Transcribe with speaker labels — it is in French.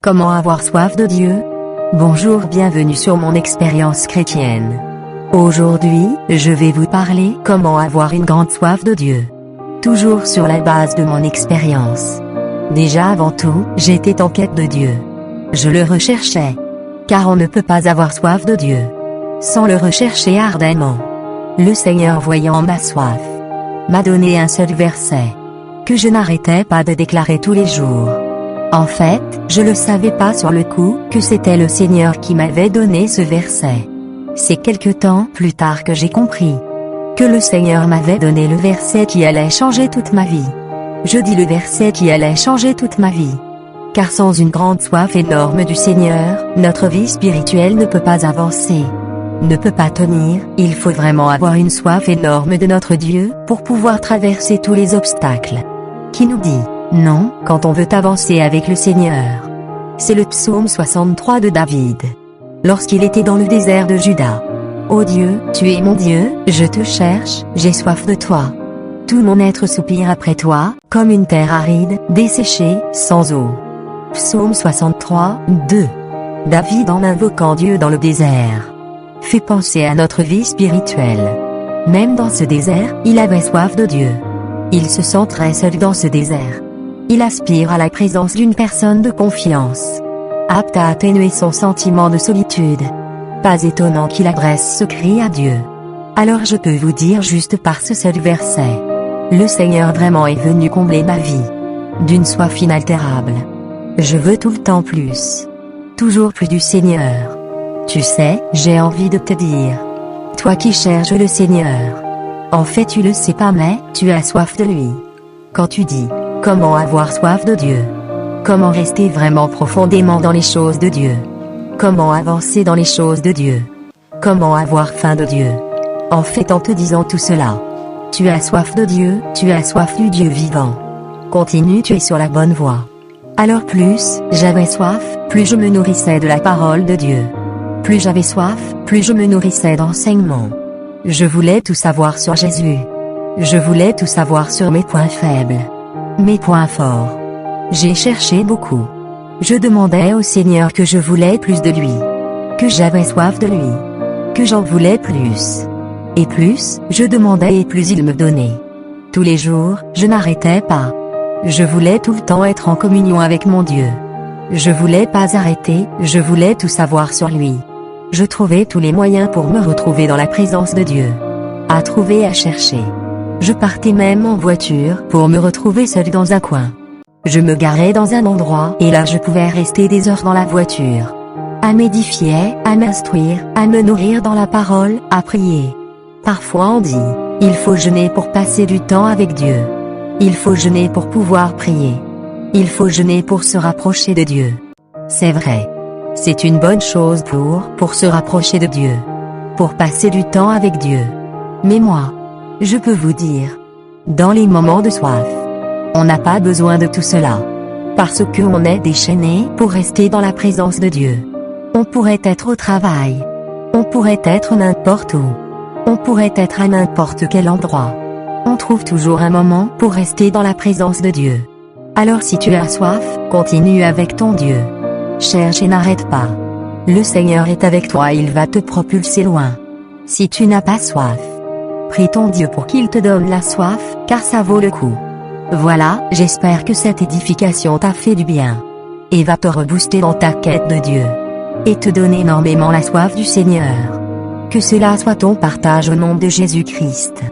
Speaker 1: Comment avoir soif de Dieu? Bonjour, bienvenue sur mon expérience chrétienne. Aujourd'hui, je vais vous parler comment avoir une grande soif de Dieu. Toujours sur la base de mon expérience. Déjà avant tout, j'étais en quête de Dieu. Je le recherchais. Car on ne peut pas avoir soif de Dieu sans le rechercher ardemment. Le Seigneur, voyant ma soif, m'a donné un seul verset que je n'arrêtais pas de déclarer tous les jours. En fait, je le savais pas sur le coup que c'était le Seigneur qui m'avait donné ce verset. C'est quelque temps plus tard que j'ai compris que le Seigneur m'avait donné le verset qui allait changer toute ma vie. Je dis le verset qui allait changer toute ma vie. Car sans une grande soif énorme du Seigneur, notre vie spirituelle ne peut pas avancer, ne peut pas tenir. Il faut vraiment avoir une soif énorme de notre Dieu pour pouvoir traverser tous les obstacles. Qui nous dit non quand on veut avancer avec le Seigneur? C'est le psaume 63 de David. Lorsqu'il était dans le désert de Juda. Ô Dieu, tu es mon Dieu, je te cherche, j'ai soif de toi. Tout mon être soupire après toi, comme une terre aride, desséchée, sans eau. Psaume 63, 2. David, en invoquant Dieu dans le désert, fait penser à notre vie spirituelle. Même dans ce désert, il avait soif de Dieu. Il se sent très seul dans ce désert. Il aspire à la présence d'une personne de confiance, apte à atténuer son sentiment de solitude. Pas étonnant qu'il adresse ce cri à Dieu. Alors je peux vous dire juste par ce seul verset, le Seigneur vraiment est venu combler ma vie d'une soif inaltérable. Je veux tout le temps plus. Toujours plus du Seigneur. Tu sais, j'ai envie de te dire, toi qui cherches le Seigneur, en fait tu le sais pas mais, tu as soif de lui. Quand tu dis, comment avoir soif de Dieu? Comment rester vraiment profondément dans les choses de Dieu? Comment avancer dans les choses de Dieu? Comment avoir faim de Dieu? En fait, en te disant tout cela, tu as soif de Dieu, tu as soif du Dieu vivant. Continue, tu es sur la bonne voie. Alors plus j'avais soif, plus je me nourrissais de la parole de Dieu. Plus j'avais soif, plus je me nourrissais d'enseignements. Je voulais tout savoir sur Jésus. Je voulais tout savoir sur mes points faibles, mes points forts. J'ai cherché beaucoup. Je demandais au Seigneur que je voulais plus de lui, que j'avais soif de lui, que j'en voulais plus. Et plus je demandais et plus il me donnait. Tous les jours, je n'arrêtais pas. Je voulais tout le temps être en communion avec mon Dieu. Je voulais pas arrêter, je voulais tout savoir sur lui. Je trouvais tous les moyens pour me retrouver dans la présence de Dieu. À trouver, à chercher. Je partais même en voiture pour me retrouver seul dans un coin. Je me garais dans un endroit et là je pouvais rester des heures dans la voiture. À m'édifier, à m'instruire, à me nourrir dans la parole, à prier. Parfois on dit, il faut jeûner pour passer du temps avec Dieu. Il faut jeûner pour pouvoir prier. Il faut jeûner pour se rapprocher de Dieu. C'est vrai. C'est une bonne chose pour se rapprocher de Dieu. Pour passer du temps avec Dieu. Mais moi, je peux vous dire, dans les moments de soif, on n'a pas besoin de tout cela. Parce que on est déchaîné pour rester dans la présence de Dieu. On pourrait être au travail. On pourrait être n'importe où. On pourrait être à n'importe quel endroit. On trouve toujours un moment pour rester dans la présence de Dieu. Alors si tu as soif, continue avec ton Dieu. Cherche et n'arrête pas. Le Seigneur est avec toi, il va te propulser loin. Si tu n'as pas soif, prie ton Dieu pour qu'il te donne la soif, car ça vaut le coup. Voilà, j'espère que cette édification t'a fait du bien. Et va te rebooster dans ta quête de Dieu. Et te donner énormément la soif du Seigneur. Que cela soit ton partage au nom de Jésus-Christ.